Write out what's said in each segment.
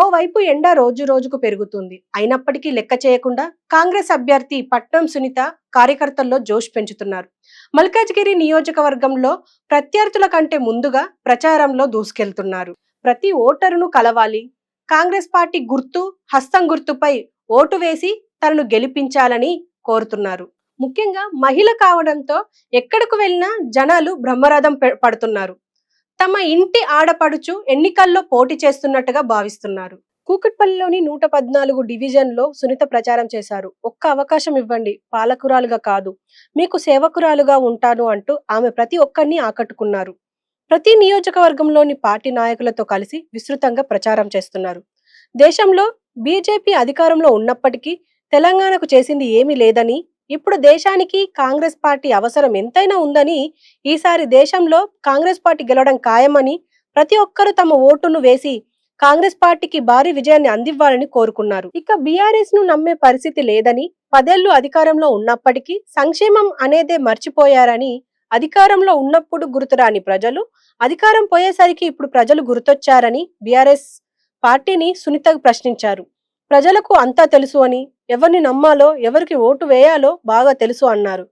ఓవైపు ఎండ రోజు రోజుకు పెరుగుతుంది. అయినప్పటికీ లెక్క చేయకుండా కాంగ్రెస్ అభ్యర్థి పట్నం సునీత కార్యకర్తల్లో జోష్ పెంచుతున్నారు. మల్కాజ్గిరి నియోజకవర్గంలో ప్రత్యర్థుల కంటే ముందుగా ప్రచారంలో దూసుకెళ్తున్నారు. ప్రతి ఓటరును కలవాలి, కాంగ్రెస్ పార్టీ గుర్తు హస్తం గుర్తుపై ఓటు వేసి తనను గెలిపించాలని కోరుతున్నారు. ముఖ్యంగా మహిళ కావడంతో ఎక్కడకు వెళ్ళినా జనాలు బ్రహ్మరథం పడుతున్నారు. తమ ఇంటి ఆడపడుచు ఎన్నికల్లో పోటీ చేస్తున్నట్టుగా భావిస్తున్నారు. కూకట్పల్లిలోని 114 డివిజన్లో సునీత ప్రచారం చేశారు. ఒక్క అవకాశం ఇవ్వండి, పాలకురాలుగా కాదు, మీకు సేవకురాలుగా ఉంటాను అంటూ ఆమె ప్రతి ఒక్కరిని ఆకట్టుకున్నారు. ప్రతి నియోజకవర్గంలోని పార్టీ నాయకులతో కలిసి విస్తృతంగా ప్రచారం చేస్తున్నారు. దేశంలో బీజేపీ అధికారంలో ఉన్నప్పటికీ తెలంగాణకు చేసింది ఏమీ లేదని, ఇప్పుడు దేశానికి కాంగ్రెస్ పార్టీ అవసరం ఎంతైనా ఉందని, ఈసారి దేశంలో కాంగ్రెస్ పార్టీ గెలవడం ఖాయమని, ప్రతి ఒక్కరూ తమ ఓటును వేసి కాంగ్రెస్ పార్టీకి భారీ విజయాన్ని అందివ్వాలని కోరుకున్నారు. ఇక బీఆర్ఎస్ ను నమ్మే పరిస్థితి లేదని, 10 ఏళ్లు అధికారంలో ఉన్నప్పటికీ సంక్షేమం అనేదే మర్చిపోయారని, అధికారంలో ఉన్నప్పుడు గుర్తురాని ప్రజలు అధికారం పోయేసరికి ఇప్పుడు ప్రజలు గుర్తొచ్చారని బీఆర్ఎస్ పార్టీని సునీత ప్రశ్నించారు. ప్రజలకు అంతా తెలుసు అని, ఎవరిని నమ్మాలో ఎవరికి ఓటు వేయాలో బాగా తెలుసు అన్నారు.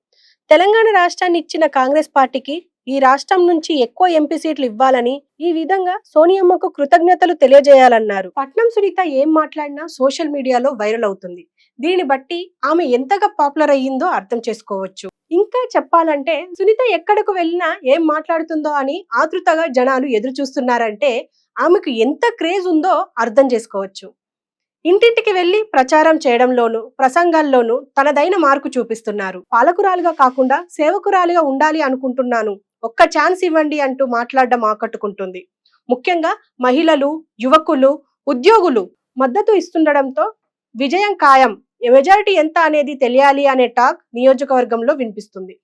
తెలంగాణ రాష్ట్రాన్ని ఇచ్చిన కాంగ్రెస్ పార్టీకి ఈ రాష్ట్రం నుంచి ఎక్కువ ఎంపీ సీట్లు ఇవ్వాలని, ఈ విధంగా సోనియమ్మకు కృతజ్ఞతలు తెలియజేయాలన్నారు. పట్నం సునీత ఏం మాట్లాడినా సోషల్ మీడియాలో వైరల్ అవుతుంది. దీన్ని బట్టి ఆమె ఎంతగా పాపులర్ అయ్యిందో అర్థం చేసుకోవచ్చు. ఇంకా చెప్పాలంటే సునీత ఎక్కడకు వెళ్ళినా ఏం మాట్లాడుతుందో అని ఆతృతగా జనాలు ఎదురు చూస్తున్నారంటే ఆమెకు ఎంత క్రేజ్ ఉందో అర్థం చేసుకోవచ్చు. ఇంటింటికి వెళ్లి ప్రచారం చేయడంలోనూ ప్రసంగాల్లోనూ తనదైన మార్కు చూపిస్తున్నారు. పాలకురాలుగా కాకుండా సేవకురాలుగా ఉండాలి అనుకుంటున్నాను, ఒక్క ఛాన్స్ ఇవ్వండి అంటూ మాట్లాడడం ఆకట్టుకుంటుంది. ముఖ్యంగా మహిళలు, యువకులు, ఉద్యోగులు మద్దతు ఇస్తుండడంతో విజయం ఖాయం, మెజారిటీ ఎంత అనేది తెలియాలి అనే టాక్ నియోజకవర్గంలో వినిపిస్తుంది.